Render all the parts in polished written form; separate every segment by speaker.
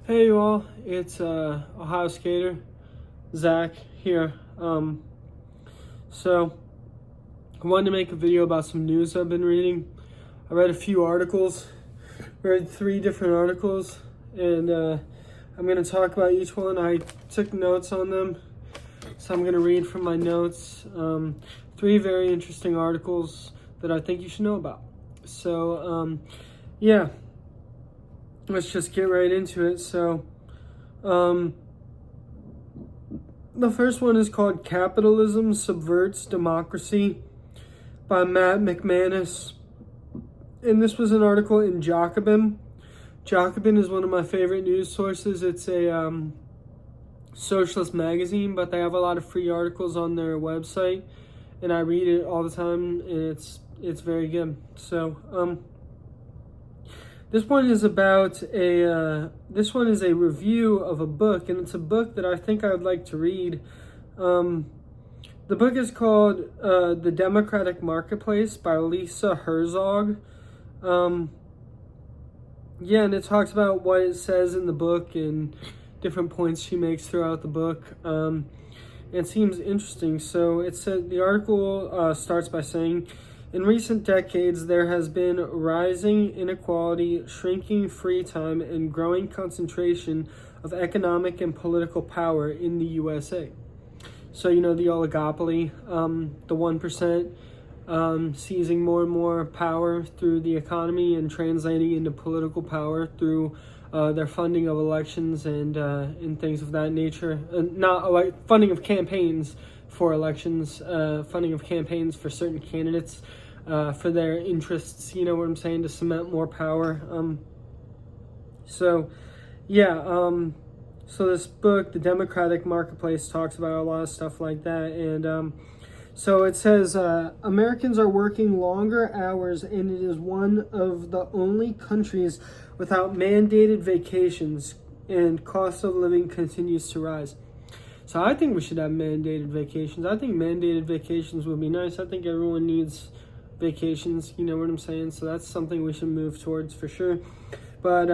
Speaker 1: Hey you all, it's Ohio Skater, Zach here. So I wanted to make a video about some news I've been reading. I read a few articles, read 3 different articles, and I'm going to talk about each one. I took notes on them, so I'm going to read from my notes 3 very interesting articles that I think you should know about. So, yeah. Let's just get right into it. So, the first one is called Capitalism Subverts Democracy by Matt McManus. And this was an article in Jacobin. Jacobin is one of my favorite news sources. It's a socialist magazine, but they have a lot of free articles on their website. And I read it all the time, and it's very good. So, this one is about this one is a review of a book, and it's a book that I think I would like to read. The book is called The Democratic Marketplace by Lisa Herzog. And it talks about what it says in the book and different points she makes throughout the book. It seems interesting. So it said the article starts by saying, in recent decades, there has been rising inequality, shrinking free time, and growing concentration of economic and political power in the USA. So, the oligopoly, the 1% seizing more and more power through the economy and translating into political power through their funding of elections and things of that nature. Not funding of campaigns for elections, funding of campaigns for certain candidates. For their interests, you know what I'm saying, to cement more power. So this book, The Democratic Marketplace, talks about a lot of stuff like that. And so it says, Americans are working longer hours, and it is one of the only countries without mandated vacations, and cost of living continues to rise. So I think we should have mandated vacations. I think mandated vacations would be nice. I think everyone needs vacations, you know what I'm saying? So that's something we should move towards for sure. But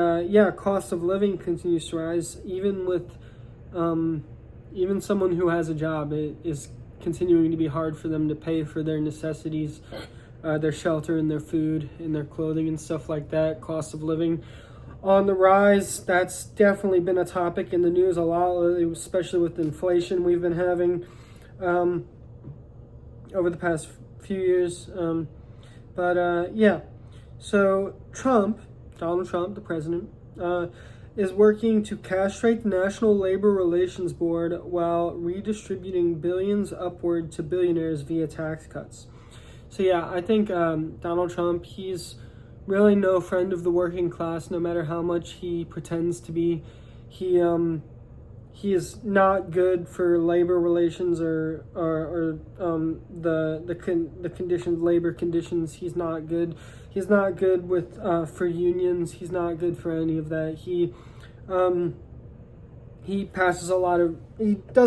Speaker 1: cost of living continues to rise. Even with even someone who has a job, it is continuing to be hard for them to pay for their necessities, their shelter and their food and their clothing and stuff like that. Cost of living on the rise. That's definitely been a topic in the news a lot, especially with inflation we've been having over the past few years. So Donald Trump, the president, is working to castrate the National Labor Relations Board while redistributing billions upward to billionaires via tax cuts. So I think Donald Trump, he's really no friend of the working class, no matter how much he pretends to be. He is not good for labor relations or the conditions, labor conditions. He's not good. He's not good with for unions. He's not good for any of that. He does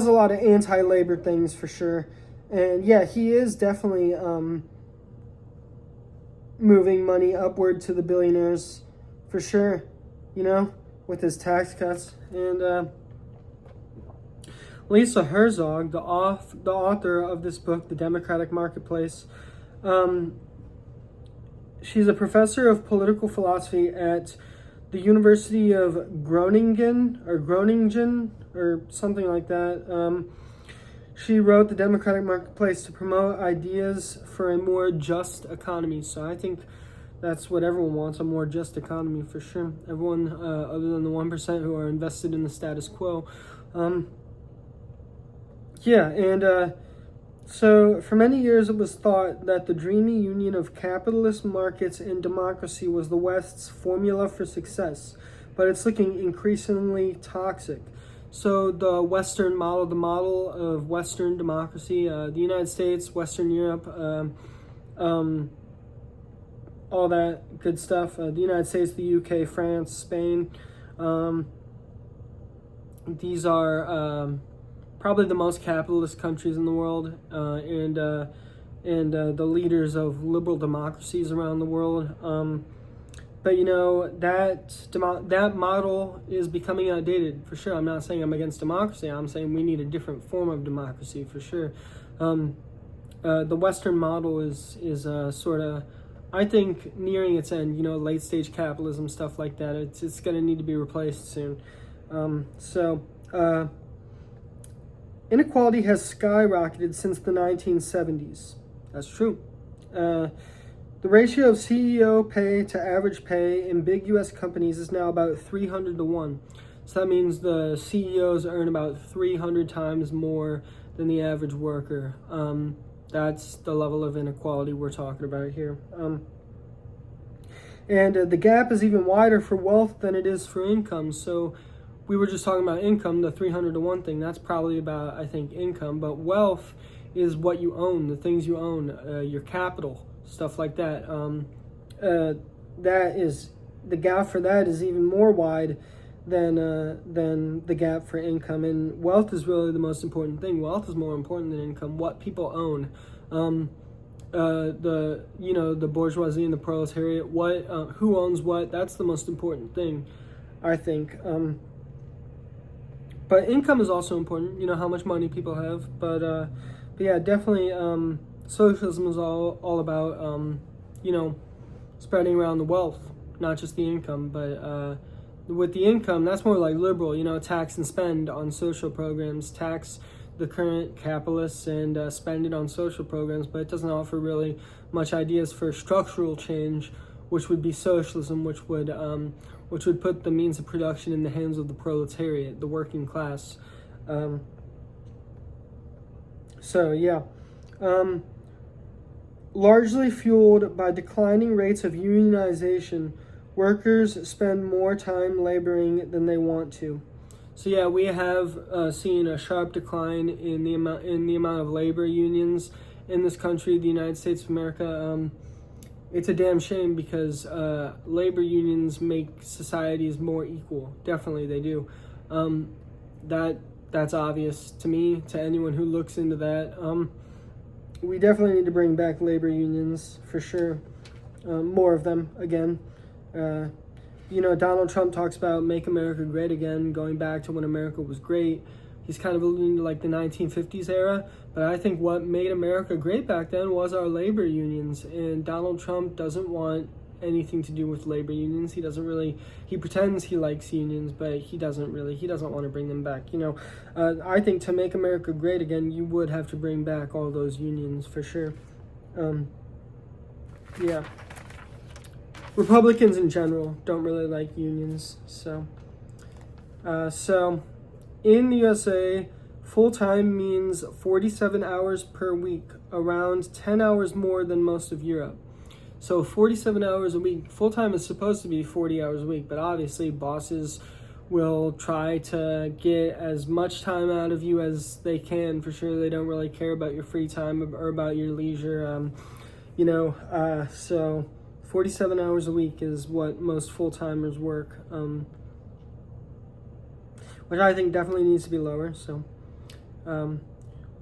Speaker 1: a lot of anti-labor things for sure. And he is definitely moving money upward to the billionaires for sure, with his tax cuts. And Lisa Herzog, the author of this book, The Democratic Marketplace, she's a professor of political philosophy at the University of Groningen or something like that. She wrote The Democratic Marketplace to promote ideas for a more just economy. So I think that's what everyone wants, a more just economy for sure. Everyone other than the 1% who are invested in the status quo. So for many years it was thought that the dreamy union of capitalist markets and democracy was the West's formula for success, but it's looking increasingly toxic. So the Western model, the model of Western democracy, the United States, Western Europe, all that good stuff, the United States, the UK, France, Spain, these are probably the most capitalist countries in the world, and the leaders of liberal democracies around the world. But you know that model is becoming outdated for sure. I'm not saying I'm against democracy. I'm saying we need a different form of democracy for sure. The Western model is sort of, I think, nearing its end. You know, late stage capitalism, stuff like that. It's going to need to be replaced soon. Inequality has skyrocketed since the 1970s. That's true. The ratio of CEO pay to average pay in big U.S. companies is now about 300 to 1. So that means the CEOs earn about 300 times more than the average worker. That's the level of inequality we're talking about here. The gap is even wider for wealth than it is for income. So we were just talking about income, the 300 to 1 thing. That's probably about, I think, income. But wealth is what you own, the things you own, your capital, stuff like that. That is, the gap for that is even more wide than the gap for income. And wealth is really the most important thing. Wealth is more important than income. What people own, the bourgeoisie and the proletariat. Who owns what? That's the most important thing, I think. But income is also important. You know, how much money people have. But yeah, definitely. Socialism is all about spreading around the wealth, not just the income. But with the income, that's more like liberal. You know, tax and spend on social programs, tax the current capitalists and spend it on social programs. But it doesn't offer really much ideas for structural change, which would be socialism, which would put the means of production in the hands of the proletariat, the working class. Largely fueled by declining rates of unionization, workers spend more time laboring than they want to. So yeah, we have seen a sharp decline in the amount of labor unions in this country, the United States of America. It's a damn shame because labor unions make societies more equal. Definitely, they do. That's obvious to me, to anyone who looks into that. We definitely need to bring back labor unions for sure. More of them again. Donald Trump talks about make America great again, going back to when America was great. He's kind of alluding to like the 1950s era, but I think what made America great back then was our labor unions, and Donald Trump doesn't want anything to do with labor unions. He pretends he likes unions, but he doesn't want to bring them back. I think to make America great again, you would have to bring back all those unions for sure. Yeah. Republicans in general don't really like unions, so in the USA, full-time means 47 hours per week, around 10 hours more than most of Europe. So 47 hours a week. Full-time is supposed to be 40 hours a week, but obviously bosses will try to get as much time out of you as they can. For sure, they don't really care about your free time or about your leisure. So 47 hours a week is what most full-timers work, which I think definitely needs to be lower. So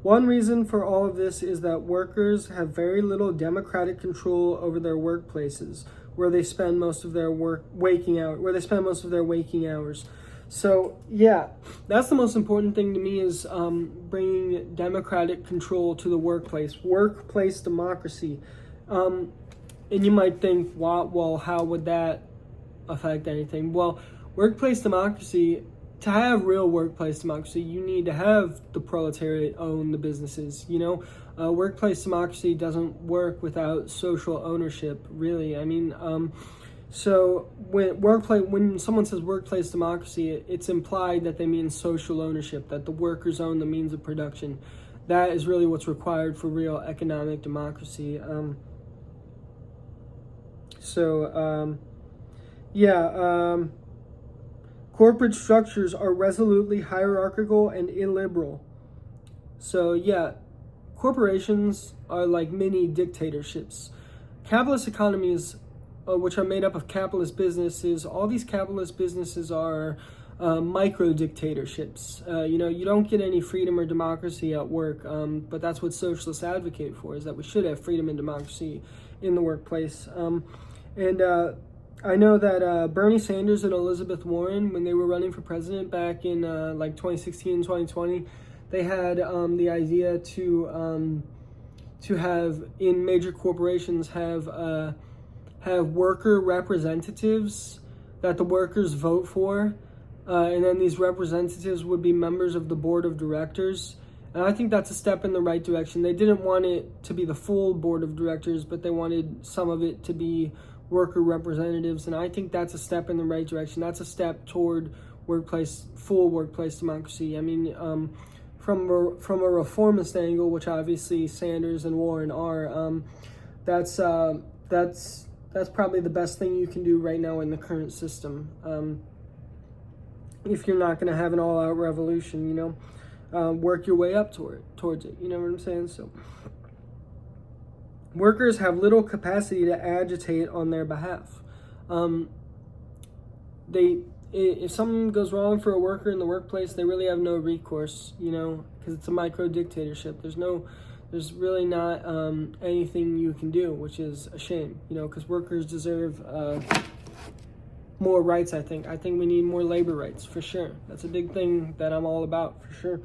Speaker 1: one reason for all of this is that workers have very little democratic control over their workplaces, where they spend most of their waking hours. So yeah, that's the most important thing to me, is bringing democratic control to the workplace democracy. And you might think, well, how would that affect anything? Well, workplace democracy, to have real workplace democracy, you need to have the proletariat own the businesses. Workplace democracy doesn't work without social ownership, really. I mean, so when someone says workplace democracy, it's implied that they mean social ownership, that the workers own the means of production. That is really what's required for real economic democracy. Corporate structures are resolutely hierarchical and illiberal. So yeah, corporations are like mini dictatorships. Capitalist economies, which are made up of capitalist businesses, all these capitalist businesses are micro dictatorships. You don't get any freedom or democracy at work, but that's what socialists advocate for, is that we should have freedom and democracy in the workplace. I know that Bernie Sanders and Elizabeth Warren, when they were running for president back in like 2016, 2020, they had the idea to have in major corporations have worker representatives that the workers vote for, and then these representatives would be members of the board of directors. And I think that's a step in the right direction. They didn't want it to be the full board of directors, but they wanted some of it to be worker representatives, and I think that's a step in the right direction. That's a step toward full workplace democracy. I mean, from a reformist angle, which obviously Sanders and Warren are, that's probably the best thing you can do right now in the current system. If you're not going to have an all-out revolution, work your way up towards it. You know what I'm saying? So workers have little capacity to agitate on their behalf. If something goes wrong for a worker in the workplace, they really have no recourse, because it's a micro dictatorship. There's really not anything you can do, which is a shame, because workers deserve more rights. I think we need more labor rights, for sure. That's a big thing that I'm all about, for sure.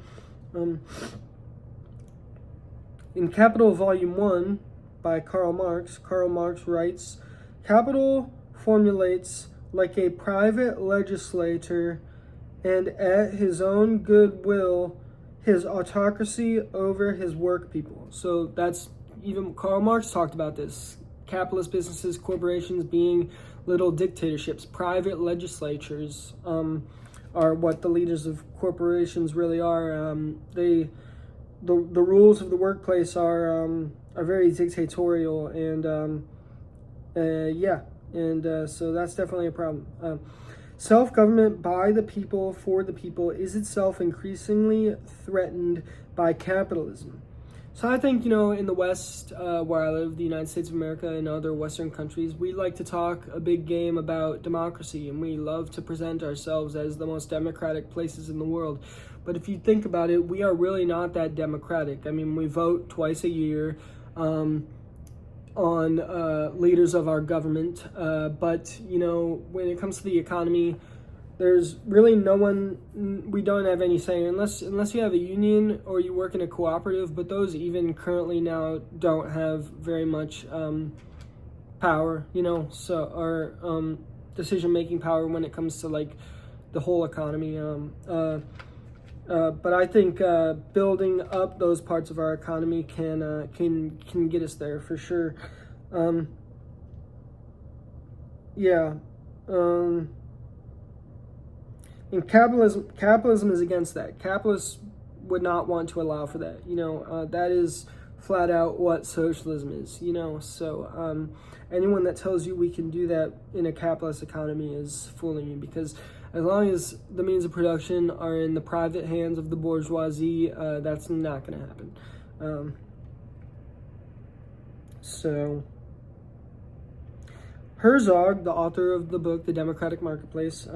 Speaker 1: In Capital Volume 1 by Karl Marx writes, "Capital formulates like a private legislator, and at his own good will, his autocracy over his work people." So that's, even Karl Marx talked about this. Capitalist businesses, corporations being little dictatorships. Private legislatures are what the leaders of corporations really are. The rules of the workplace are very dictatorial, and so that's definitely a problem. Self-government by the people, for the people, is itself increasingly threatened by capitalism. So I think, in the West, where I live, the United States of America and other Western countries, we like to talk a big game about democracy, and we love to present ourselves as the most democratic places in the world. But if you think about it, we are really not that democratic. I mean, we vote twice a year on leaders of our government, but when it comes to the economy, there's really no one. We don't have any say unless you have a union or you work in a cooperative, but those even currently now don't have very much power, or decision-making power when it comes to like the whole economy. But I think building up those parts of our economy can get us there, for sure. And capitalism is against that. Capitalists would not want to allow for that. That is flat out what socialism is. So anyone that tells you we can do that in a capitalist economy is fooling you, because as long as the means of production are in the private hands of the bourgeoisie, that's not going to happen. So Herzog, the author of the book The Democratic Marketplace,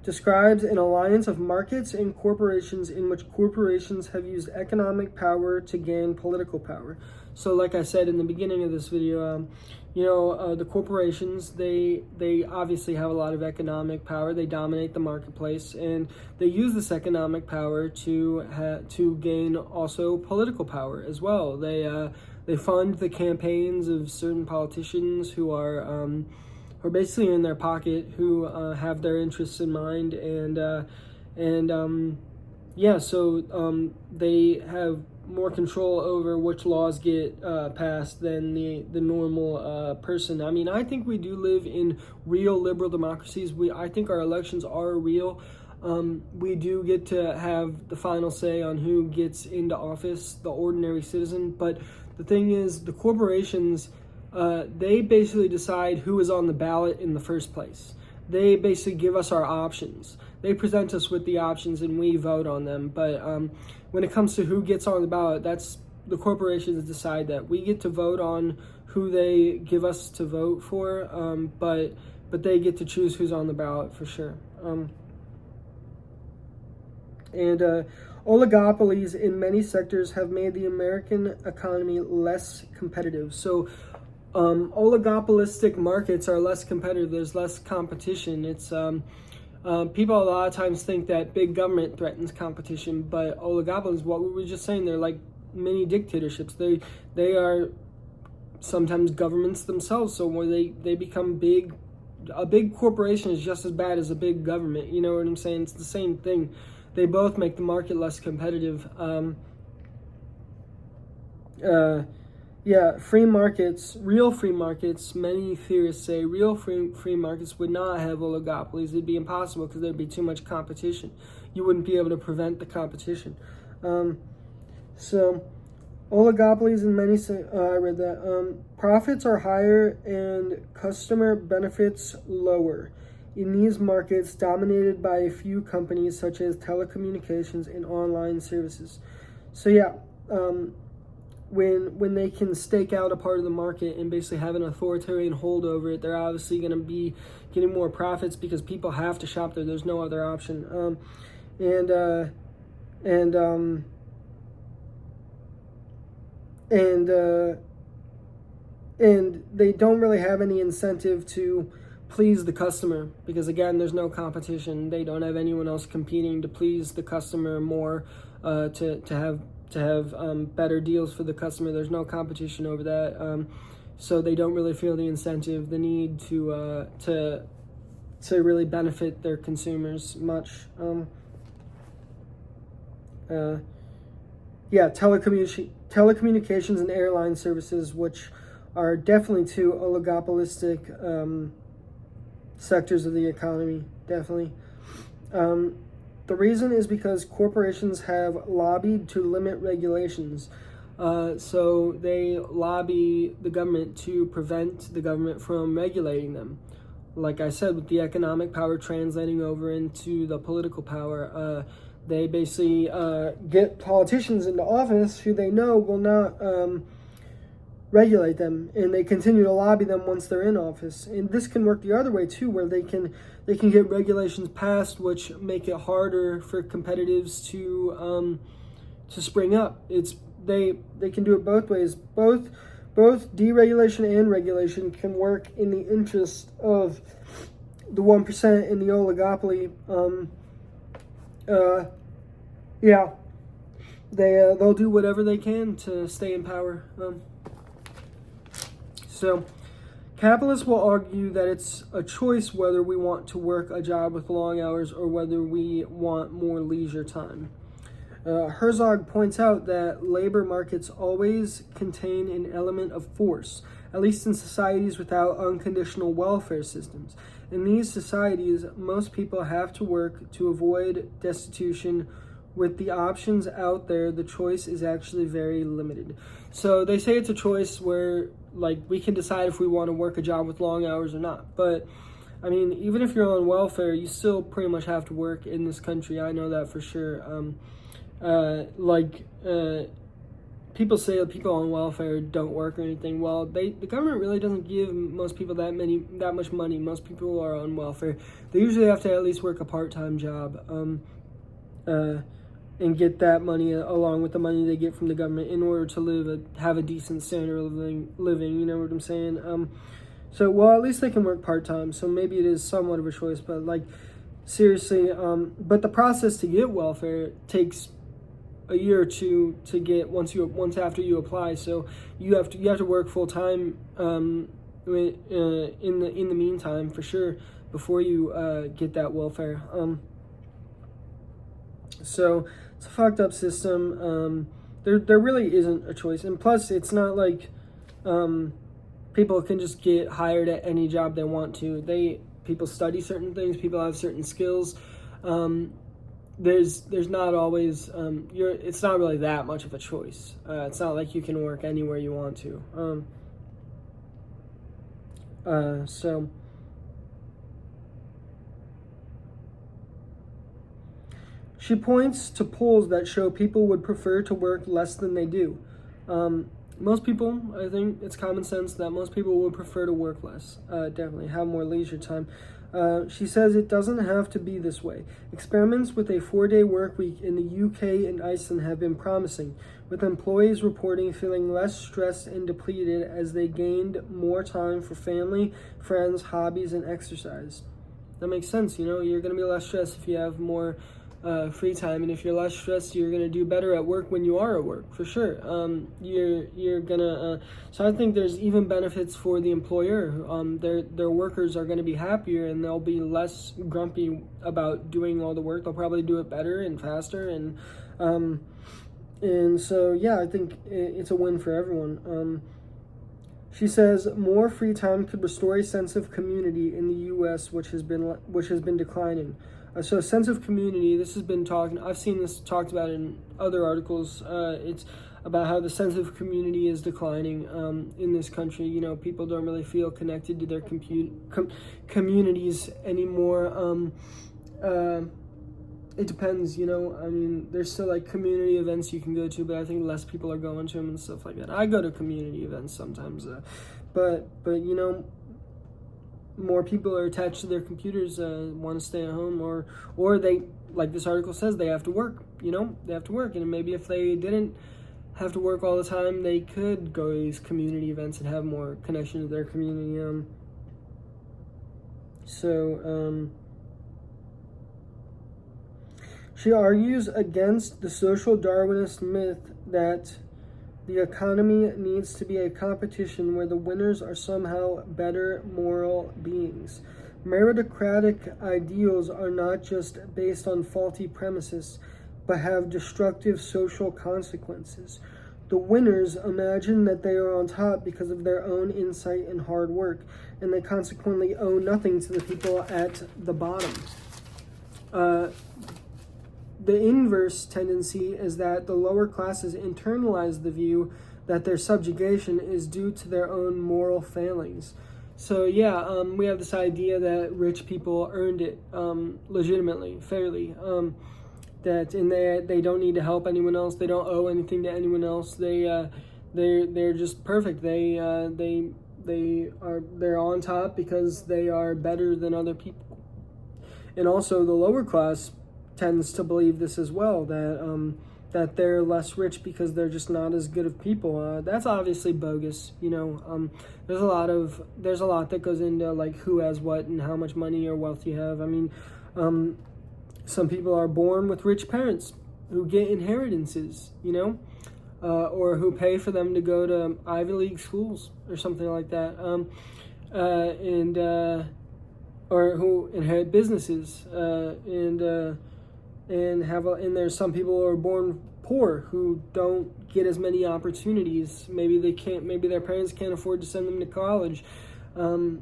Speaker 1: describes an alliance of markets and corporations in which corporations have used economic power to gain political power. So like I said in the beginning of this video, the corporations, they obviously have a lot of economic power. They dominate the marketplace, and they use this economic power to gain also political power as well. They fund the campaigns of certain politicians who are basically in their pocket, who have their interests in mind, so they have more control over which laws get passed than the normal person. I mean, I think we do live in real liberal democracies. I think our elections are real. We do get to have the final say on who gets into office, the ordinary citizen. But the thing is, the corporations, they basically decide who is on the ballot in the first place. They basically give us our options. They present us with the options and we vote on them. But when it comes to who gets on the ballot, that's the corporations decide that. We get to vote on who they give us to vote for, but they get to choose who's on the ballot, for sure. Oligopolies in many sectors have made the American economy less competitive. So oligopolistic markets are less competitive. There's less competition. It's people a lot of times think that big government threatens competition, but oligopolies, what we were just saying, they're like mini dictatorships. They are sometimes governments themselves. So when they become big, a big corporation is just as bad as a big government. You know what I'm saying? It's the same thing. They both make the market less competitive. Yeah, free markets, real free markets, many theorists say real free markets would not have oligopolies. It'd be impossible because there'd be too much competition. You wouldn't be able to prevent the competition. So oligopolies in many, I read that, profits are higher and customer benefits lower in these markets dominated by a few companies such as telecommunications and online services. So yeah, when they can stake out a part of the market and basically have an authoritarian hold over it, they're obviously going to be getting more profits because people have to shop there. There's no other option. And they don't really have any incentive to please the customer because, again, there's no competition. They don't have anyone else competing to please the customer more, to have better deals for the customer. There's no competition over that, so they don't really feel the incentive, the need to really benefit their consumers much. Yeah, telecommunications and airline services, which are definitely two oligopolistic sectors of the economy, definitely. The reason is because corporations have lobbied to limit regulations. So they lobby the government to prevent the government from regulating them. Like I said, with the economic power translating over into the political power, they basically get politicians into office who they know will not regulate them, and they continue to lobby them once they're in office. And this can work the other way too, where they can get regulations passed which make it harder for competitors to spring up. They can do it both ways. Both deregulation and regulation can work in the interest of the 1% in the oligopoly. Yeah, they'll do whatever they can to stay in power. So capitalists will argue that it's a choice whether we want to work a job with long hours or whether we want more leisure time. Herzog points out that labor markets always contain an element of force, at least in societies without unconditional welfare systems. In these societies, most people have to work to avoid destitution. With the options out there, the choice is actually very limited. So they say it's a choice where, like, we can decide if we want to work a job with long hours or not. But, I mean, even if you're on welfare, you still pretty much have to work in this country. I know that for sure. People say that people on welfare don't work or anything. Well, the government really doesn't give most people that much money. Most people who are on welfare, they usually have to at least work a part-time job. And get that money along with the money they get from the government in order to have a decent standard of living, you know what I'm saying? So, well, at least they can work part-time, so maybe it is somewhat of a choice, but, like, seriously, but the process to get welfare takes a year or two to get once after you apply, so you have to work full-time in the meantime, for sure, before you get that welfare. So it's a fucked up system. There really isn't a choice, and plus it's not like people can just get hired at any job they want to. People study certain things. People have certain skills. There's not always it's not really that much of a choice. It's not like you can work anywhere you want to. So. She points to polls that show people would prefer to work less than they do. Most people, I think it's common sense that most people would prefer to work less, definitely, have more leisure time. She says it doesn't have to be this way. Experiments with a 4-day work week in the UK and Iceland have been promising, with employees reporting feeling less stressed and depleted as they gained more time for family, friends, hobbies, and exercise. That makes sense. You're going to be less stressed if you have more free time, and if you're less stressed, you're going to do better at work when you are at work, for sure. You're going to so I think there's even benefits for the employer. Their workers are going to be happier, and they'll be less grumpy about doing all the work. They'll probably do it better and faster, and so I think it's a win for everyone. She says more free time could restore a sense of community in the U.S., which has been declining. So a sense of community, I've seen this talked about in other articles. It's about how the sense of community is declining in this country. People don't really feel connected to their communities anymore. It depends, there's still like community events you can go to, but I think less people are going to them and stuff like that. I go to community events sometimes, but more people are attached to their computers, want to stay at home, or they, like this article says, they have to work. They have to work, and maybe if they didn't have to work all the time, they could go to these community events and have more connection to their community. She argues against the social Darwinist myth that the economy needs to be a competition where the winners are somehow better moral beings. Meritocratic ideals are not just based on faulty premises, but have destructive social consequences. The winners imagine that they are on top because of their own insight and hard work, and they consequently owe nothing to the people at the bottom. The inverse tendency is that the lower classes internalize the view that their subjugation is due to their own moral failings. So we have this idea that rich people earned it legitimately, fairly. They don't need to help anyone else. They don't owe anything to anyone else. They're just perfect. They're on top because they are better than other people. And also the lower class tends to believe this as well, that they're less rich because they're just not as good of people. That's obviously bogus. There's a lot that goes into like who has what and how much money or wealth you have. Some people are born with rich parents who get inheritances, or who pay for them to go to Ivy League schools or something like that, or who inherit businesses, and there's some people who are born poor who don't get as many opportunities. Maybe their parents can't afford to send them to college. So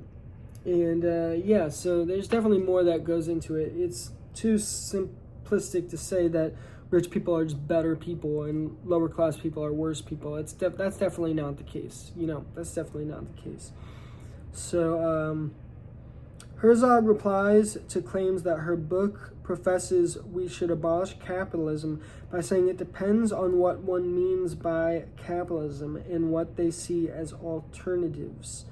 Speaker 1: there's definitely more that goes into it. It's too simplistic to say that rich people are just better people and lower class people are worse people. That's definitely not the case. That's definitely not the case. So Herzog replies to claims that her book professes we should abolish capitalism by saying it depends on what one means by capitalism and what they see as alternatives.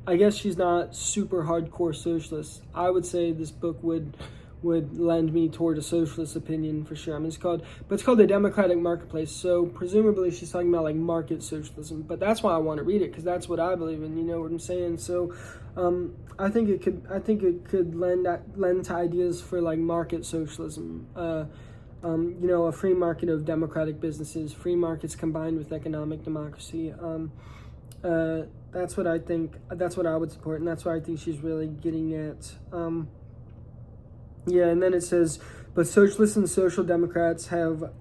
Speaker 1: I guess she's not super hardcore socialist. I would say this book would lend me toward a socialist opinion for sure. It's called The Democratic Marketplace. So presumably she's talking about like market socialism, but that's why I want to read it, because that's what I believe in. You know what I'm saying? So I think it could lend to ideas for like market socialism. A free market of democratic businesses, free markets combined with economic democracy. That's what I think. That's what I would support, and that's what I think she's really getting at. And then it says, but socialists and social democrats have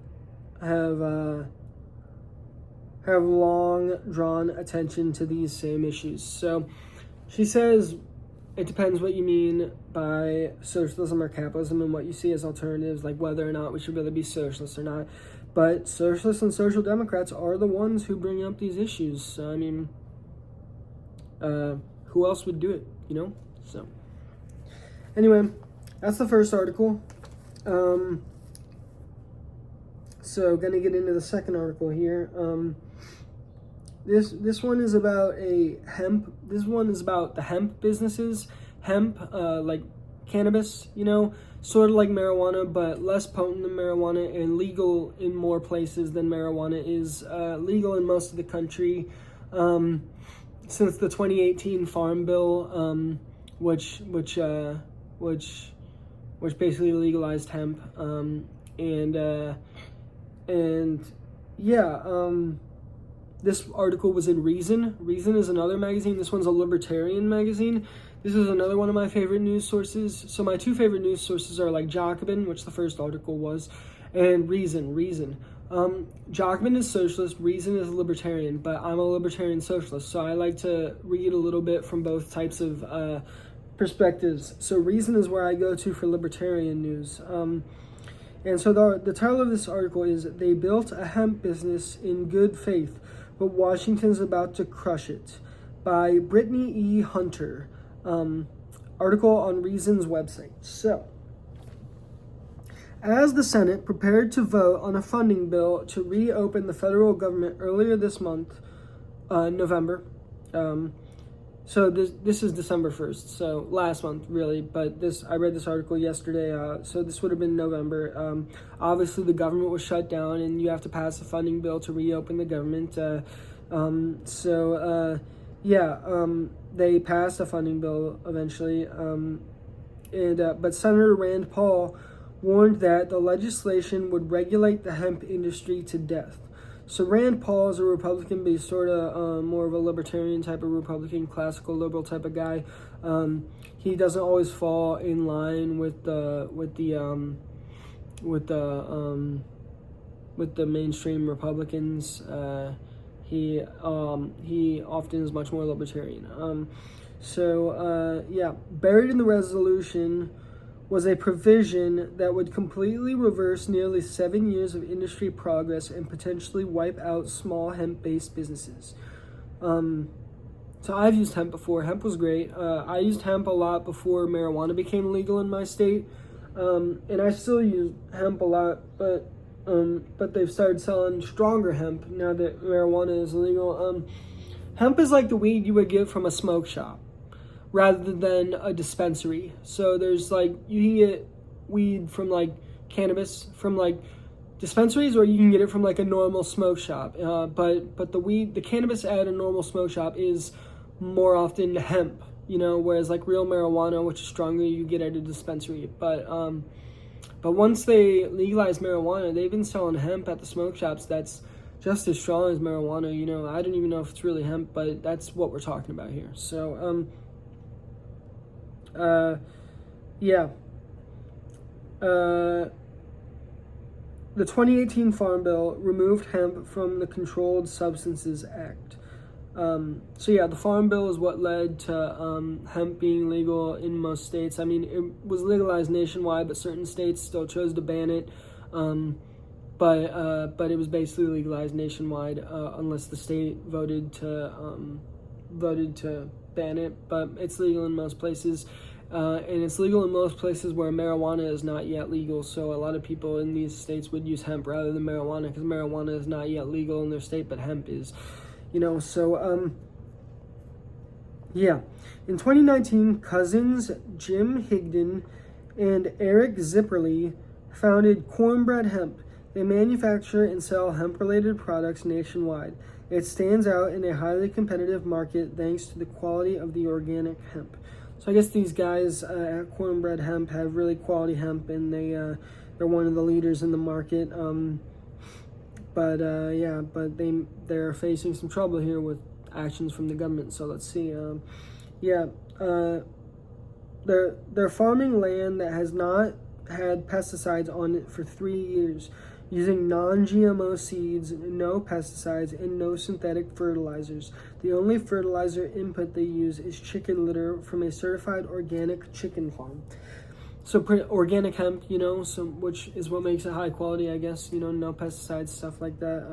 Speaker 1: long drawn attention to these same issues. So she says it depends what you mean by socialism or capitalism and what you see as alternatives, like whether or not we should really be socialists or not. But socialists and social democrats are the ones who bring up these issues. So, who else would do it, So, anyway, that's the first article. So, gonna get into the second article here. This one is about a hemp. This one is about the hemp businesses. Hemp, like cannabis, sort of like marijuana, but less potent than marijuana and legal in more places than marijuana is. Legal in most of the country since the 2018 Farm Bill, which basically legalized hemp. This article was in Reason. Reason is another magazine. This one's a libertarian magazine. This is another one of my favorite news sources. So my two favorite news sources are like Jacobin, which the first article was, and Reason. Jacobin is socialist, Reason is libertarian, but I'm a libertarian socialist, so I like to read a little bit from both types of perspectives. So Reason is where I go to for libertarian news. And so the title of this article is "They Built a Hemp Business in Good Faith, but Washington's About to Crush It" by Brittany E. Hunter. Article on Reason's website. So, as the Senate prepared to vote on a funding bill to reopen the federal government earlier this month, November, so this is December 1st, so last month really, but I read this article yesterday, so this would have been November. Obviously the government was shut down and you have to pass a funding bill to reopen the government. They passed a funding bill eventually, but Senator Rand Paul warned that the legislation would regulate the hemp industry to death. So Rand Paul is a Republican, but he's sort of more of a libertarian type of Republican, classical liberal type of guy. He doesn't always fall in line with the mainstream Republicans. He often is much more libertarian. Buried in the resolution was a provision that would completely reverse nearly 7 years of industry progress and potentially wipe out small hemp-based businesses. So I've used hemp before. Hemp was great. I used hemp a lot before marijuana became legal in my state, and I still use hemp a lot, but they've started selling stronger hemp now that marijuana is legal. Hemp is like the weed you would get from a smoke shop rather than a dispensary. So there's you can get weed from cannabis from dispensaries, or you can get it from a normal smoke shop. But the cannabis at a normal smoke shop is more often hemp, whereas real marijuana, which is stronger, you get at a dispensary. But once they legalized marijuana, they've been selling hemp at the smoke shops that's just as strong as marijuana. I don't even know if it's really hemp, but that's what we're talking about here. So, the 2018 Farm Bill removed hemp from the Controlled Substances Act. The Farm Bill is what led to hemp being legal in most states. I mean, it was legalized nationwide, but certain states still chose to ban it. But it was basically legalized nationwide unless the state voted to ban it. But it's legal in most places, and it's legal in most places where marijuana is not yet legal. So a lot of people in these states would use hemp rather than marijuana because marijuana is not yet legal in their state, but hemp is. In 2019, cousins Jim Higdon and Eric Zipperly founded Cornbread Hemp. They manufacture and sell hemp-related products nationwide. It stands out in a highly competitive market thanks to the quality of the organic hemp. So I guess these guys at Cornbread Hemp have really quality hemp, and they're one of the leaders in the market. But they're facing some trouble here with actions from the government. So let's see. They're farming land that has not had pesticides on it for 3 years, using non-GMO seeds, no pesticides, and no synthetic fertilizers. The only fertilizer input they use is chicken litter from a certified organic chicken farm. So organic hemp, which is what makes it high quality, I guess, no pesticides, stuff like that.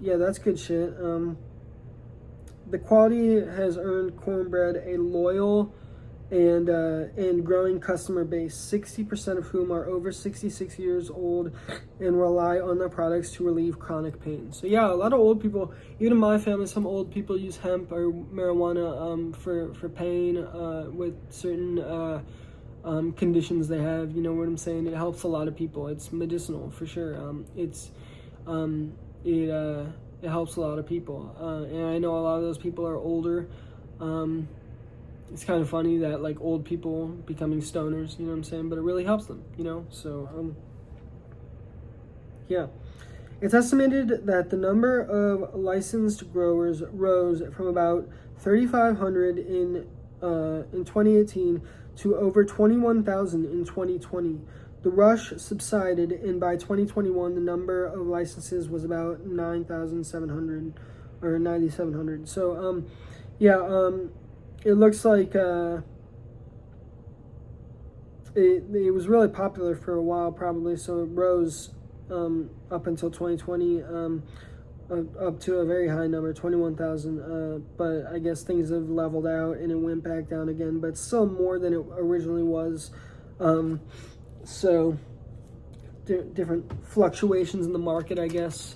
Speaker 1: That's good shit. The quality has earned Cornbread a loyal and growing customer base, 60% of whom are over 66 years old and rely on their products to relieve chronic pain. So yeah, a lot of old people, even in my family, some old people use hemp or marijuana for pain with certain conditions they have. You know what I'm saying? It helps a lot of people. It's medicinal for sure. It helps a lot of people, and I know a lot of those people are older. It's kind of funny that like old people becoming stoners, you know what I'm saying? But it really helps them, you know? So, yeah. It's estimated that the number of licensed growers rose from about 3,500 in 2018 to over 21,000 in 2020. The rush subsided, and by 2021, the number of licenses was about 9,700 or 9,700. So, it looks like it was really popular for a while, probably, so it rose up until 2020 up to a very high number, 21,000. But I guess things have leveled out and it went back down again, but still more than it originally was. So different fluctuations in the market, I guess.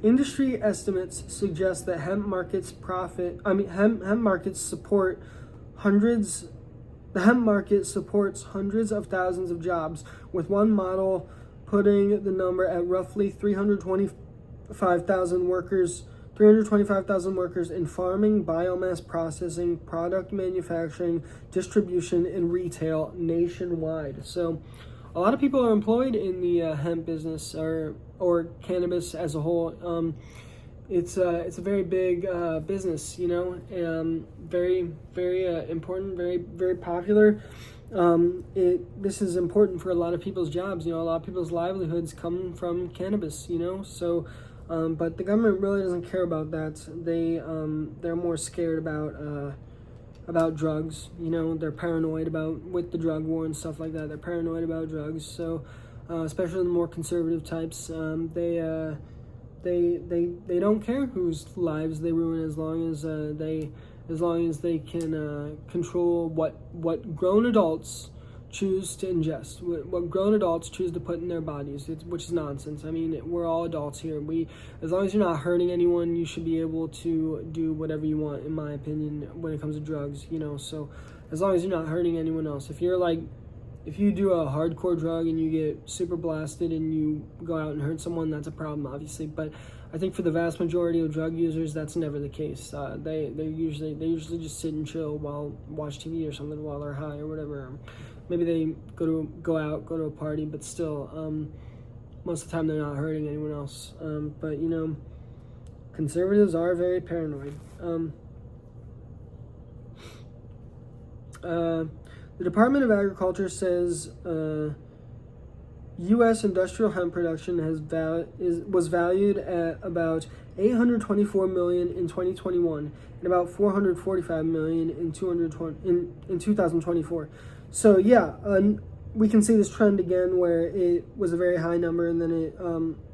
Speaker 1: Industry estimates suggest that hemp markets support hundreds. The hemp market supports hundreds of thousands of jobs, with one model putting the number at roughly 325,000 workers. 325,000 workers in farming, biomass processing, product manufacturing, distribution, and retail nationwide. So, a lot of people are employed in the hemp business or cannabis as a whole. It's a very big business, you know, very important, very popular. This is important for a lot of people's jobs. You know, a lot of people's livelihoods come from cannabis. You know, so. But the government really doesn't care about that. They're more scared about drugs. You know, they're paranoid with the drug war and stuff like that. They're paranoid about drugs. So, especially the more conservative types, they don't care whose lives they ruin as long as they can control what grown adults choose to ingest, what grown adults choose to put in their bodies, which is nonsense. I mean, we're all adults here. As long as you're not hurting anyone, you should be able to do whatever you want, in my opinion, when it comes to drugs, you know. So as long as you're not hurting anyone else. If you do a hardcore drug and you get super blasted and you go out and hurt someone, that's a problem, obviously. But I think for the vast majority of drug users, that's never the case. They usually just sit and chill watch TV or something while they're high or whatever. Maybe they go to a party, but still, most of the time they're not hurting anyone else. But you know, conservatives are very paranoid. The Department of Agriculture says U.S. industrial hemp production was valued at about $824 million in 2021 and about $445 million in 2024. So yeah, we can see this trend again where it was a very high number and then it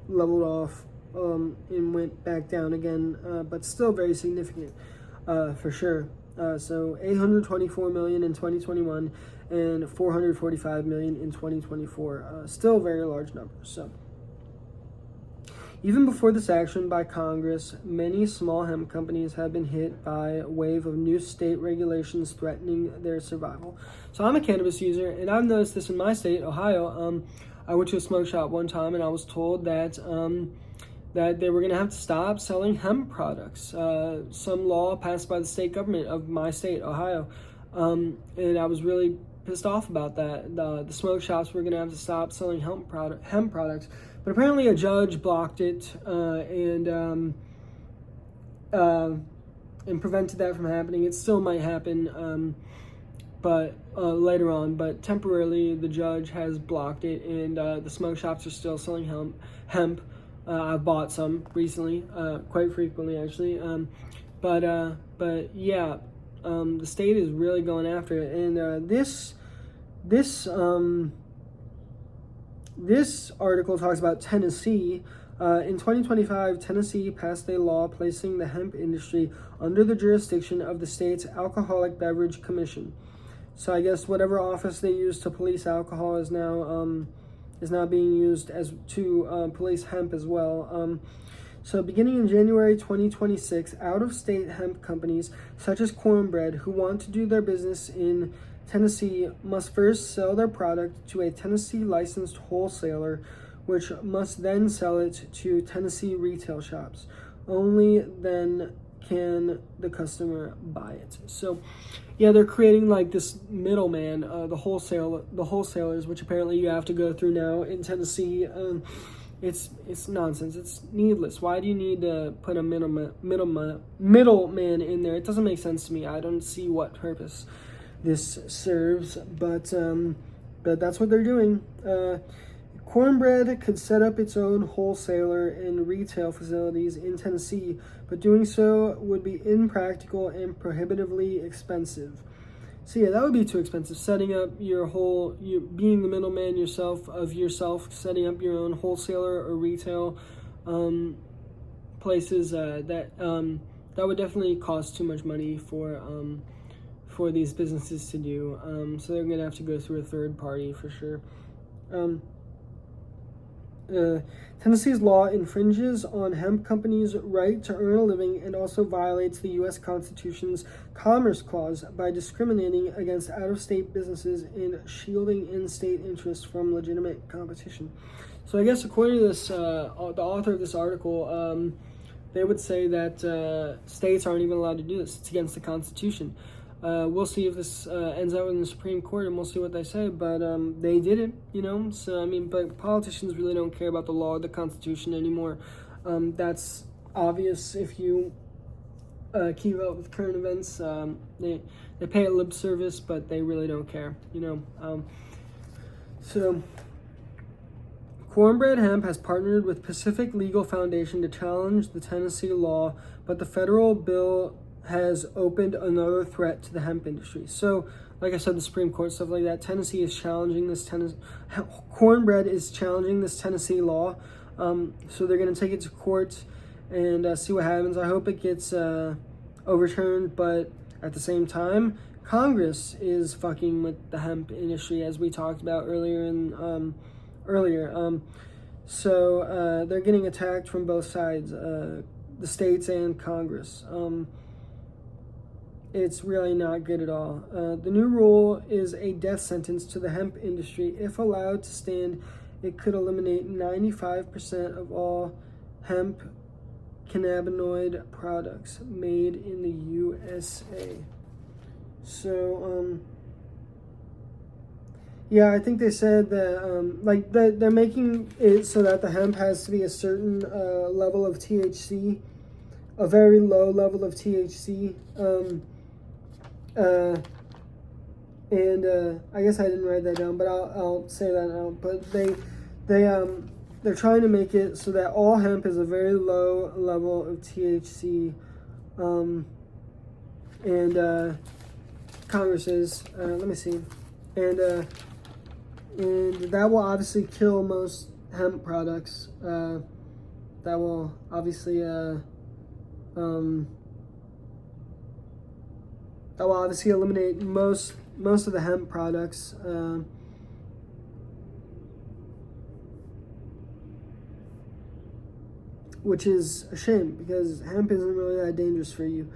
Speaker 1: leveled off and went back down again, but still very significant for sure. So 824 million in 2021 and 445 million in 2024. Still very large numbers. So even before this action by Congress, many small hemp companies have been hit by a wave of new state regulations threatening their survival. So I'm a cannabis user, and I've noticed this in my state, Ohio. I went to a smoke shop one time, and I was told that they were going to have to stop selling hemp products. Some law passed by the state government of my state, Ohio, and I was really pissed off about that. The smoke shops were going to have to stop selling hemp products. But apparently a judge blocked it and prevented that from happening. It still might happen, but later on. But temporarily, the judge has blocked it, and the smoke shops are still selling hemp. I've bought some recently, quite frequently actually. But yeah, the state is really going after it, and this article talks about Tennessee. In 2025, Tennessee passed a law placing the hemp industry under the jurisdiction of the state's Alcoholic Beverage Commission. So I guess whatever office they use to police alcohol is now being used as to police hemp as well. So beginning in January 2026, out-of-state hemp companies such as Cornbread who want to do their business in Tennessee must first sell their product to a Tennessee licensed wholesaler, which must then sell it to Tennessee retail shops. Only then can the customer buy it. So, yeah, they're creating like this middleman, the wholesalers, which apparently you have to go through now in Tennessee. It's nonsense. It's needless. Why do you need to put a middleman in there? It doesn't make sense to me. I don't see what purpose this serves, but that's what they're doing. Cornbread could set up its own wholesaler and retail facilities in Tennessee, but doing so would be impractical and prohibitively expensive. So yeah, that would be too expensive. Setting up you being the middleman yourself, setting up your own wholesaler or retail places. That would definitely cost too much money for these businesses to do. So they're gonna have to go through a third party for sure. Tennessee's law infringes on hemp companies' right to earn a living and also violates the U.S. Constitution's Commerce Clause by discriminating against out-of-state businesses and shielding in-state interests from legitimate competition. So I guess according to this, the author of this article, they would say that states aren't even allowed to do this. It's against the Constitution. We'll see if this ends up in the Supreme Court, and we'll see what they say, but they did it, so, but politicians really don't care about the law or the Constitution anymore. That's obvious if you keep up with current events. They pay a lip service, but they really don't care, So, Cornbread Hemp has partnered with Pacific Legal Foundation to challenge the Tennessee law, but the federal bill has opened another threat to the hemp industry. So, like I said, the Supreme Court, stuff like that, Tennessee is challenging this Cornbread is challenging this Tennessee law. So they're going to take it to court and see what happens. I hope it gets overturned, but at the same time, Congress is fucking with the hemp industry, as we talked about earlier. So they're getting attacked from both sides, the states and Congress. It's really not good at all. The new rule is a death sentence to the hemp industry. If allowed to stand, it could eliminate 95% of all hemp cannabinoid products made in the USA. So, yeah, I think they said that they're making it so that the hemp has to be a certain level of THC, a very low level of THC. I guess I didn't write that down, but I'll say that now. But they're trying to make it so that all hemp is a very low level of THC, and Congress is. Let me see, and that will obviously kill most hemp products. That will obviously eliminate most of the hemp products. Which is a shame because hemp isn't really that dangerous for you.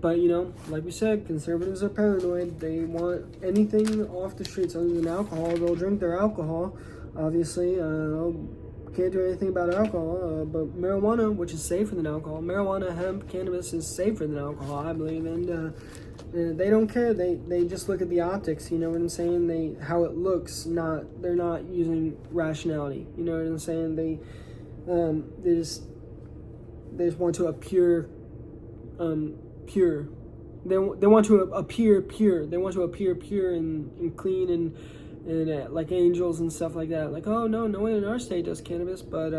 Speaker 1: But like we said, conservatives are paranoid. They want anything off the streets other than alcohol. They'll drink their alcohol, obviously. Can't do anything about alcohol, but marijuana, which is safer than alcohol, hemp, cannabis is safer than alcohol, I believe, and they don't care. They just look at the optics, you know what I'm saying? How it looks. They're not using rationality, you know what I'm saying? They just want to appear pure. They want to appear pure. They want to appear pure and clean and like angels and stuff like that. Like, oh no one in our state does cannabis, but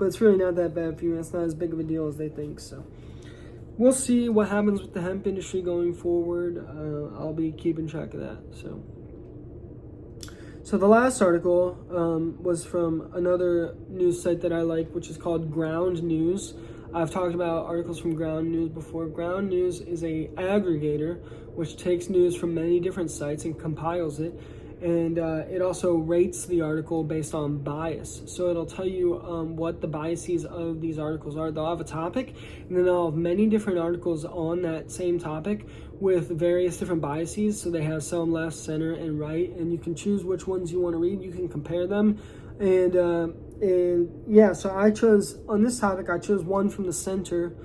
Speaker 1: it's really not that bad for you. It's not as big of a deal as they think. So we'll see what happens with the hemp industry going forward. I'll be keeping track of that. So the last article was from another news site that I like, which is called Ground News. I've talked about articles from Ground News before. Ground News is a aggregator which takes news from many different sites and compiles it. And it also rates the article based on bias. So it'll tell you what the biases of these articles are. They'll have a topic, and then they'll have many different articles on that same topic with various different biases. So they have some left, center, and right, and you can choose which ones you want to read. You can compare them, and yeah. So I chose, on this topic, I chose one from the center,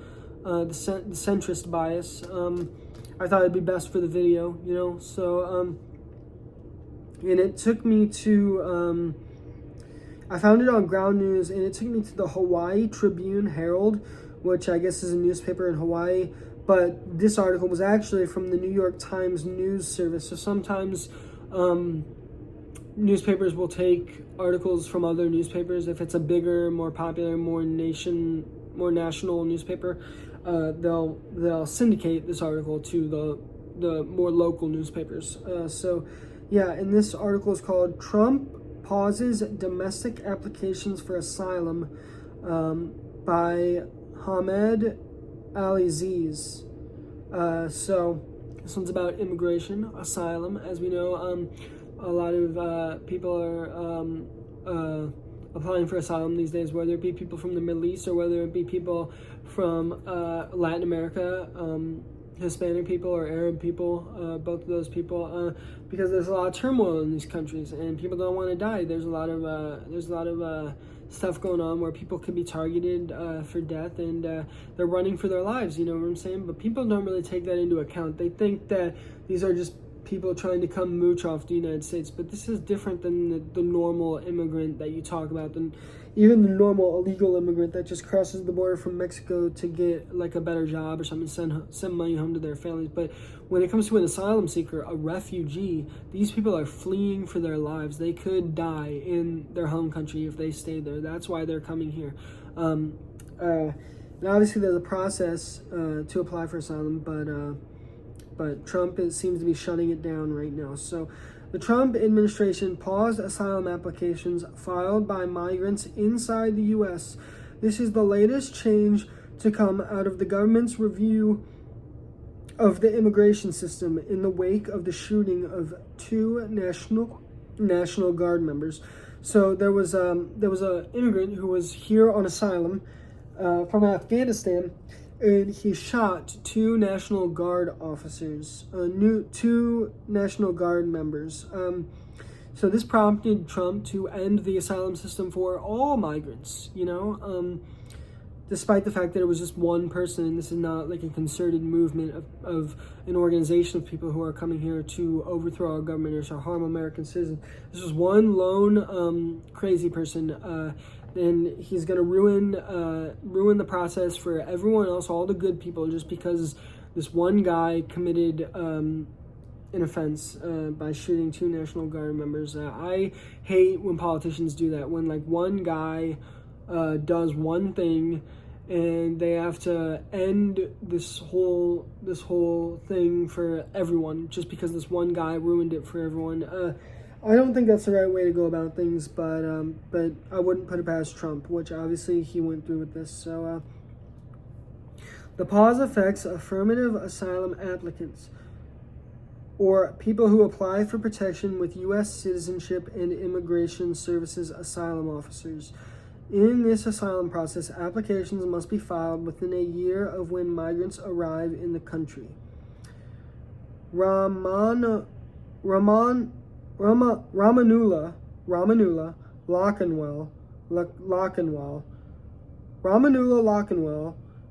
Speaker 1: the centrist bias. I thought it'd be best for the video, you know. So and it took me to, I found it on Ground News, and it took me to the Hawaii Tribune Herald, which I guess is a newspaper in Hawaii, but this article was actually from the New York Times News Service. So sometimes newspapers will take articles from other newspapers. If it's a bigger, more popular, more national newspaper, they'll syndicate this article to the more local newspapers. So yeah, and this article is called "Trump Pauses Domestic Applications for Asylum" by Hamed Aliziz. So this one's about immigration, asylum. As we know, a lot of people are applying for asylum these days, whether it be people from the Middle East or whether it be people from Latin America, Hispanic people or Arab people, both of those people, because there's a lot of turmoil in these countries and people don't want to die. There's a lot of stuff going on where people could be targeted for death, and they're running for their lives, you know what I'm saying? But people don't really take that into account. They think that these are just people trying to come mooch off the United States, but this is different than the normal immigrant that you talk about, than even the normal illegal immigrant that just crosses the border from Mexico to get like a better job or something, send money home to their families. But when it comes to an asylum seeker, a refugee, these people are fleeing for their lives. They could die in their home country if they stay there. That's why they're coming here. And obviously there's a process to apply for asylum, but Trump seems to be shutting it down right now. So the Trump administration paused asylum applications filed by migrants inside the U.S. This is the latest change to come out of the government's review of the immigration system in the wake of the shooting of two National Guard members. So there was an immigrant who was here on asylum from Afghanistan, and he shot two National Guard officers, two National Guard members. So this prompted Trump to end the asylum system for all migrants, you know, despite the fact that it was just one person, and this is not like a concerted movement of an organization of people who are coming here to overthrow our government or to harm American citizens. This was one lone crazy person, and he's going to ruin the process for everyone else, all the good people, just because this one guy committed an offense by shooting two National Guard members. I hate when politicians do that, when like one guy does one thing and they have to end this whole thing for everyone just because this one guy ruined it for everyone. I don't think that's the right way to go about things, but I wouldn't put it past Trump, which obviously he went through with this. So the pause affects affirmative asylum applicants, or people who apply for protection with U.S. citizenship and Immigration Services asylum officers. In this asylum process, applications must be filed within a year of when migrants arrive in the country. Ramanula Lockenwell,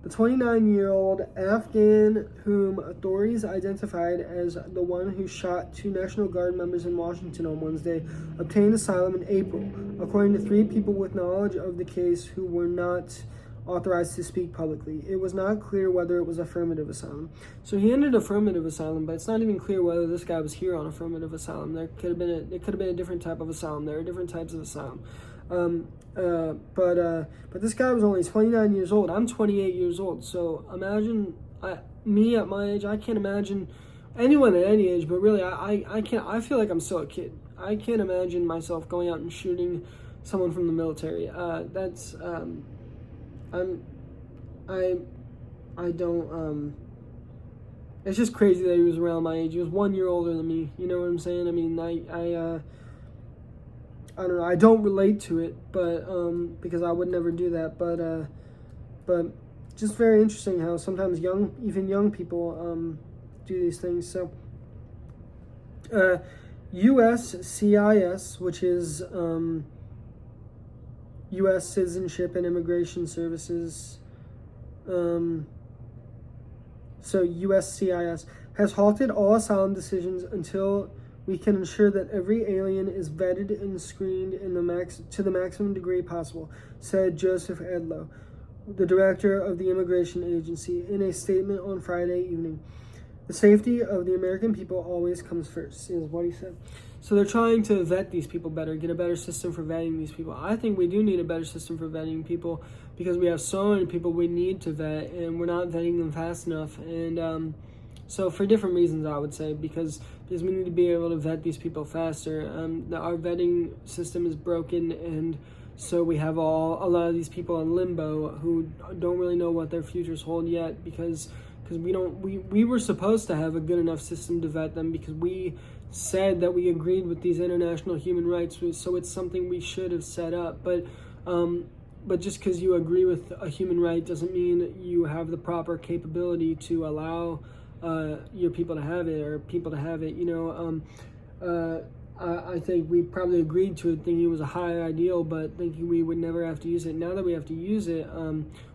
Speaker 1: the 29-year-old Afghan whom authorities identified as the one who shot two National Guard members in Washington on Wednesday, obtained asylum in April, according to three people with knowledge of the case who were not authorized to speak publicly. It was not clear whether it was affirmative asylum. So he ended affirmative asylum, but it's not even clear whether this guy was here on affirmative asylum. It could have been a different type of asylum. There are different types of asylum. But this guy was only 29 years old. I'm 28 years old. So imagine me at my age. I can't imagine anyone at any age, but really I can't. I feel like I'm still a kid. I can't imagine myself going out and shooting someone from the military. I don't. It's just crazy that he was around my age. He was 1 year older than me. You know what I'm saying? I mean, I don't know. I don't relate to it, but because I would never do that. But just very interesting how sometimes even young people do these things. So, USCIS, which is U.S. Citizenship and Immigration Services. So USCIS has halted all asylum decisions until we can ensure that every alien is vetted and screened to the maximum degree possible, said Joseph Edlow, the director of the Immigration Agency, in a statement on Friday evening. The safety of the American people always comes first, is what he said. So they're trying to vet these people better, get a better system for vetting these people. I think we do need a better system for vetting people because we have so many people we need to vet, and we're not vetting them fast enough. And so for different reasons, I would say, because we need to be able to vet these people faster. Our vetting system is broken, and so we have a lot of these people in limbo who don't really know what their futures hold yet because we were supposed to have a good enough system to vet them because we said that we agreed with these international human rights, so it's something we should have set up. But just because you agree with a human right doesn't mean you have the proper capability to allow your people to have it or people to have it. I think we probably agreed to it thinking it was a high ideal, but thinking we would never have to use it. Now that we have to use it,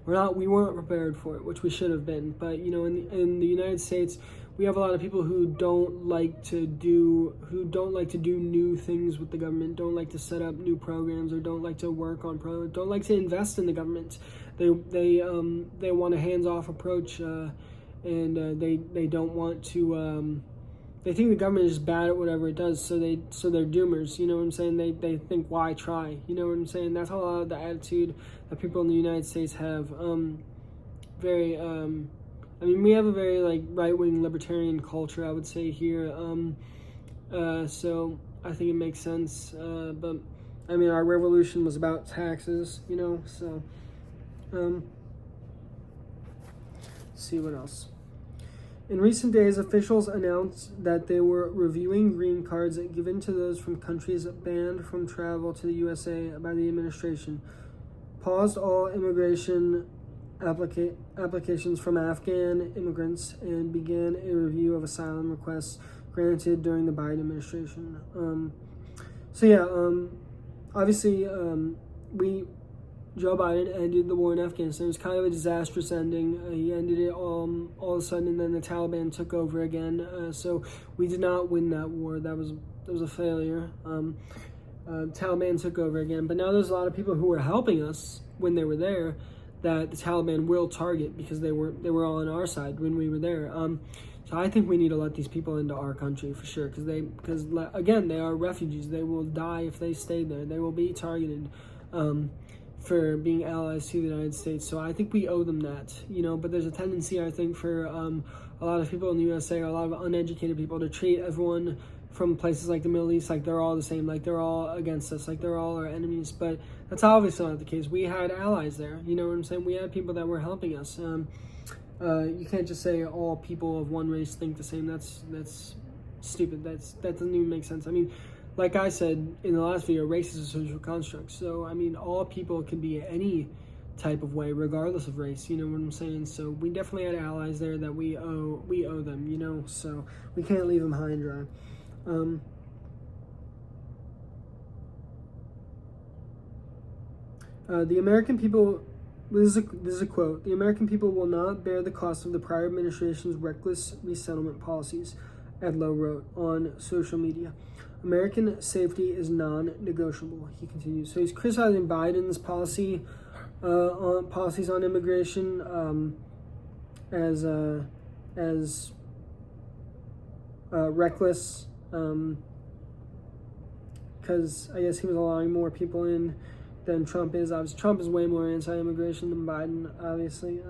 Speaker 1: we weren't prepared for it, which we should have been. But in the United States, we have a lot of people who don't like to do new things with the government, don't like to set up new programs, or don't like to work on programs, don't like to invest in the government. They want a hands-off approach, and they don't want to. They think the government is bad at whatever it does, so they're doomers. You know what I'm saying? They think, why try? You know what I'm saying? That's a lot of the attitude that people in the United States have. We have a very right-wing libertarian culture, I would say here. So I think it makes sense. But our revolution was about taxes, So, let's see what else. In recent days, officials announced that they were reviewing green cards given to those from countries banned from travel to the USA by the administration, paused all immigration applications from Afghan immigrants, and began a review of asylum requests granted during the Biden administration. Obviously, Joe Biden ended the war in Afghanistan. It was kind of a disastrous ending. He ended it all of a sudden, and then the Taliban took over again. So we did not win that war. That was a failure. Taliban took over again, but now there's a lot of people who were helping us when they were there that the Taliban will target because they were all on our side when we were there. So I think we need to let these people into our country for sure because again, they are refugees. They will die if they stay there. They will be targeted for being allies to the United States. So I think we owe them that, but there's a tendency, I think, for a lot of people in the USA, or a lot of uneducated people, to treat everyone from places like the Middle East like they're all the same, like they're all against us, like they're all our enemies. But that's obviously not the case. We had allies there, you know what I'm saying? We had people that were helping us. You can't just say all people of one race think the same. That's stupid. That doesn't even make sense. Like I said in the last video, race is a social construct. So, all people can be any type of way, regardless of race. You know what I'm saying? So we definitely had allies there that we owe them, So we can't leave them high and dry. The American people, this is a quote, "The American people will not bear the cost of the prior administration's reckless resettlement policies," Edlow wrote on social media. "American safety is non-negotiable," he continues. So he's criticizing Biden's policies on immigration as reckless, because I guess he was allowing more people in than Trump is. Obviously, Trump is way more anti-immigration than Biden, obviously.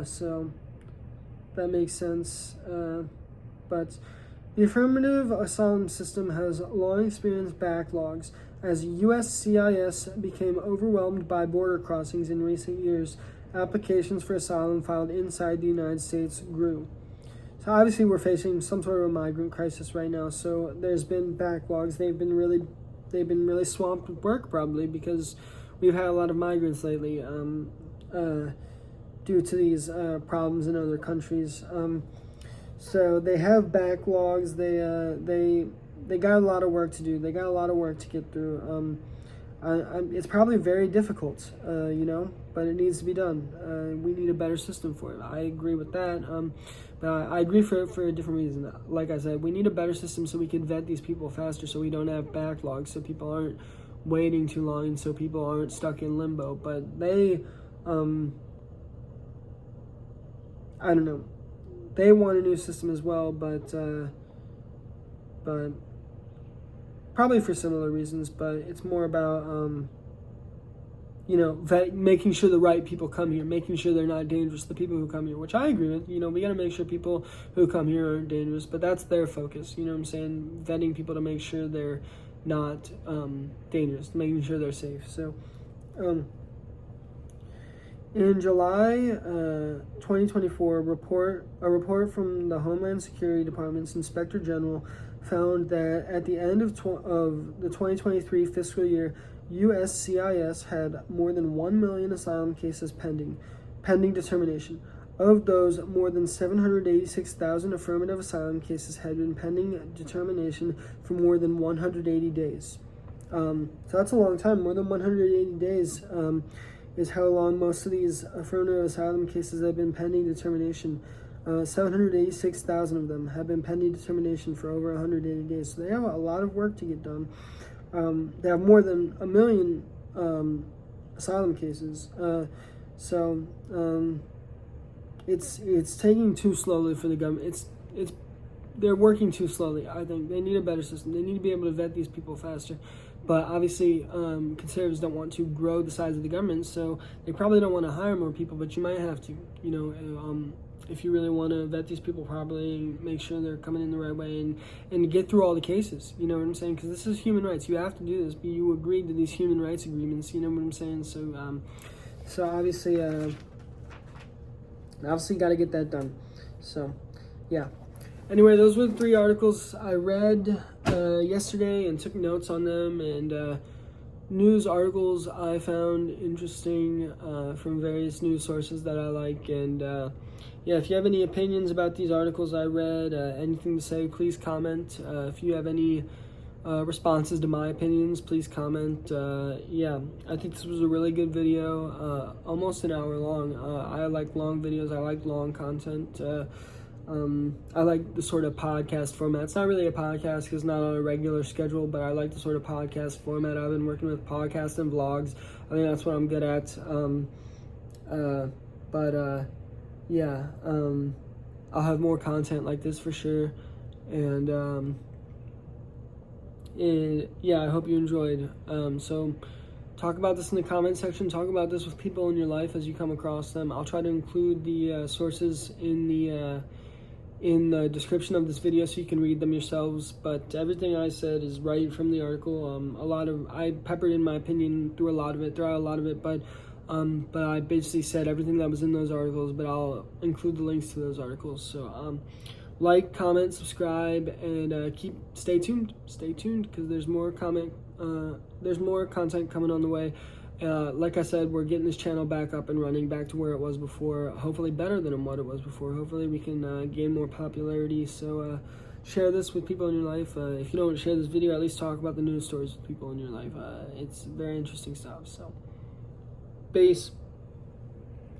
Speaker 1: So that makes sense. But The affirmative asylum system has long experienced backlogs. As USCIS became overwhelmed by border crossings in recent years, applications for asylum filed inside the United States grew. So obviously we're facing some sort of a migrant crisis right now. So there's been backlogs. They've been really swamped with work, probably because we've had a lot of migrants lately due to these problems in other countries. So they have backlogs. They got a lot of work to do. They got a lot of work to get through. It's probably very difficult, but it needs to be done. We need a better system for it. I agree with that. But I agree for a different reason. Like I said, we need a better system so we can vet these people faster, so we don't have backlogs, so people aren't waiting too long, and so people aren't stuck in limbo. But they, I don't know. They want a new system as well, but probably for similar reasons. But it's more about making sure the right people come here, making sure they're not dangerous, the people who come here, which I agree with. We got to make sure people who come here aren't dangerous, but that's their focus. You know what I'm saying? Vetting people to make sure they're not dangerous, making sure they're safe. So, in July 2024, a report from the Homeland Security Department's Inspector General found that at the end of the 2023 fiscal year, USCIS had more than 1 million asylum cases pending determination. Of those, more than 786,000 affirmative asylum cases had been pending determination for more than 180 days. So that's a long time. More than 180 days is how long most of these affirmative asylum cases have been pending determination. 786,000 of them have been pending determination for over 180 days. So they have a lot of work to get done. They have more than 1 million asylum cases. It's taking too slowly for the government. They're working too slowly. I think they need a better system. They need to be able to vet these people faster. But obviously, conservatives don't want to grow the size of the government, so they probably don't want to hire more people. But you might have to, if you really want to vet these people properly, make sure they're coming in the right way, and get through all the cases. You know what I'm saying? Because this is human rights. You have to do this. But you agreed to these human rights agreements. You know what I'm saying? So obviously, got to get that done. So, yeah. Anyway, those were the 3 articles I read yesterday and took notes on them, and news articles I found interesting from various news sources that I like. And if you have any opinions about these articles I read, anything to say, please comment. If you have any responses to my opinions, please comment. I think this was a really good video, almost an hour long. I like long videos. I like long content. I like the sort of podcast format. It's not really a podcast because it's not on a regular schedule, but I like the sort of podcast format. I've been working with podcasts and vlogs. I think that's what I'm good at. I'll have more content like this for sure. And I hope you enjoyed. So talk about this in the comment section. Talk about this with people in your life as you come across them. I'll try to include the sources in the description of this video so you can read them yourselves, but everything I said is right from the article. I peppered in my opinion throughout a lot of it, but I basically said everything that was in those articles, but I'll include the links to those articles. So like, comment, subscribe, and stay tuned because there's more content coming on the way. Like I said, we're getting this channel back up and running, back to where it was before, hopefully better than what it was before. Hopefully we can gain more popularity. So share this with people in your life. If you don't share this video, at least talk about the news stories with people in your life. It's very interesting stuff. So, peace.